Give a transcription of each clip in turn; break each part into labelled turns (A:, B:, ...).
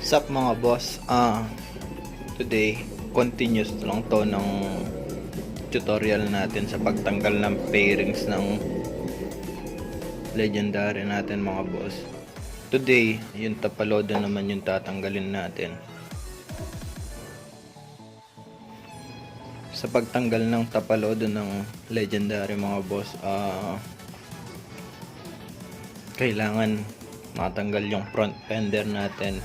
A: Sup mga boss, today continuous lang to ng tutorial natin sa pagtanggal ng pairings ng legendary natin mga boss. Today, yung tapalodo naman yung tatanggalin natin. Sa pagtanggal ng tapalodo ng legendary mga boss, kailangan matanggal yung front fender natin.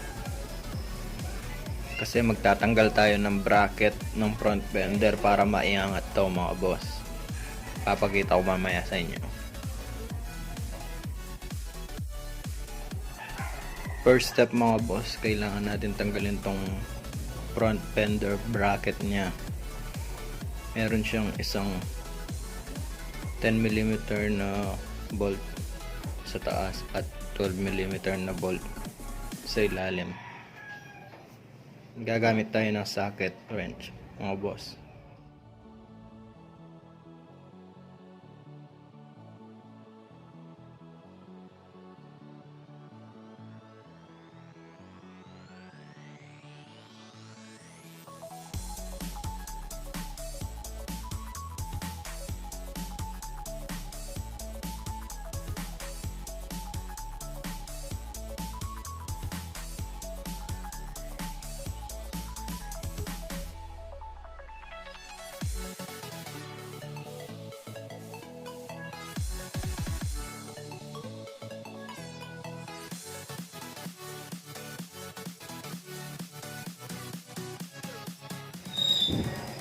A: Kasi magtatanggal tayo ng bracket ng front fender para maiangat to mga boss. Papakita ko mamaya sa inyo. First step mga boss, kailangan natin tanggalin tong front fender bracket nya. Meron siyang isang 10mm na bolt sa taas at 12mm na bolt sa ilalim. Gagamit tayo ng socket wrench mga boss.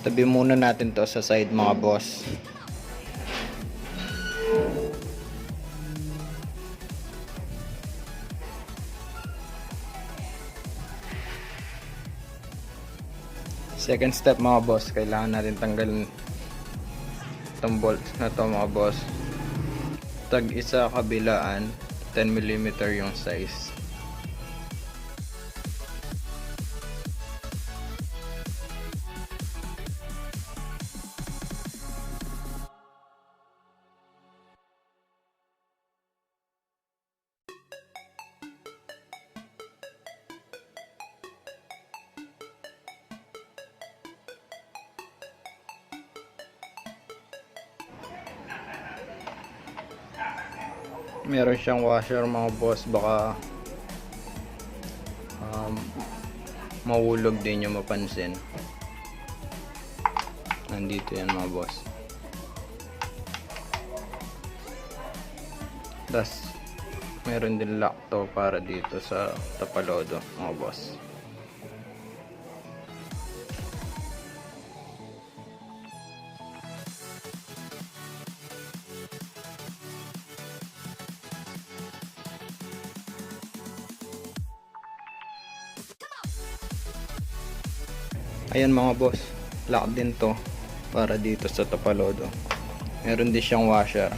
A: Tabi muna natin to sa side mga boss. Second step mga boss, kailangan natin tanggalin itong bolts na to mga boss. Tag isa kabilaan, 10mm yung size. Meron siyang washer mga boss, baka mahulog din yung mapansin. Nandito yan mga boss. Tapos meron din lock to para dito sa tapalodo mga boss. Ayan mga boss, lock din to para dito sa tapalodo. Meron din siyang washer.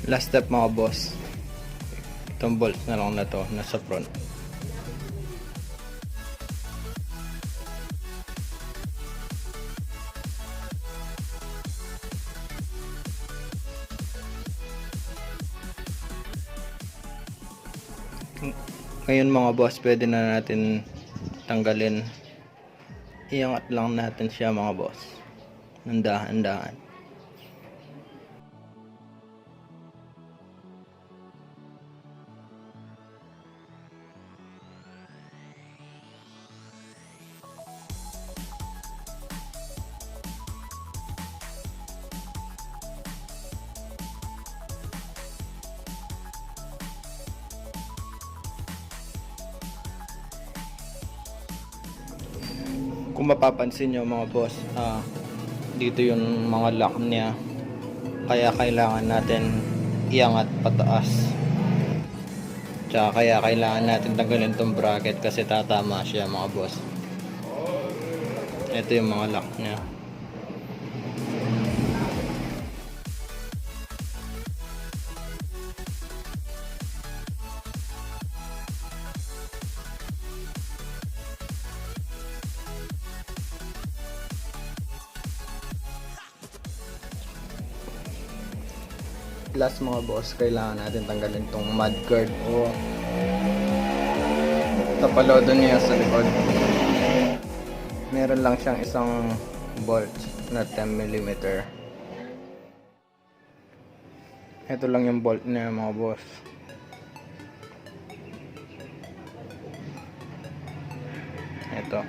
A: Last step mga boss, itong bolt na lang na to nasa front. Ngayon mga boss, pwede na natin tanggalin. Iangat lang natin siya mga boss ng dahan-dahan. Kung mapapansin nyo mga boss, dito yung mga lock niya, kaya kailangan natin iangat pataas. Tsaka kaya kailangan natin tanggalin tong bracket kasi tatama siya mga boss. Ito yung mga lock niya. Last mga boss, kailangan natin tanggalin tong mud guard o tapalodo niya sa likod. Meron lang siyang isang bolt na 10mm. Ito lang yung bolt niya mga boss. Ito.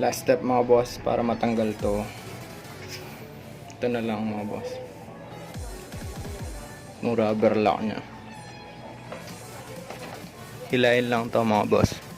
A: Last step mga boss para matanggal to. Ito na lang mga boss. Yung rubber lock nya. Hilahin lang to mga boss.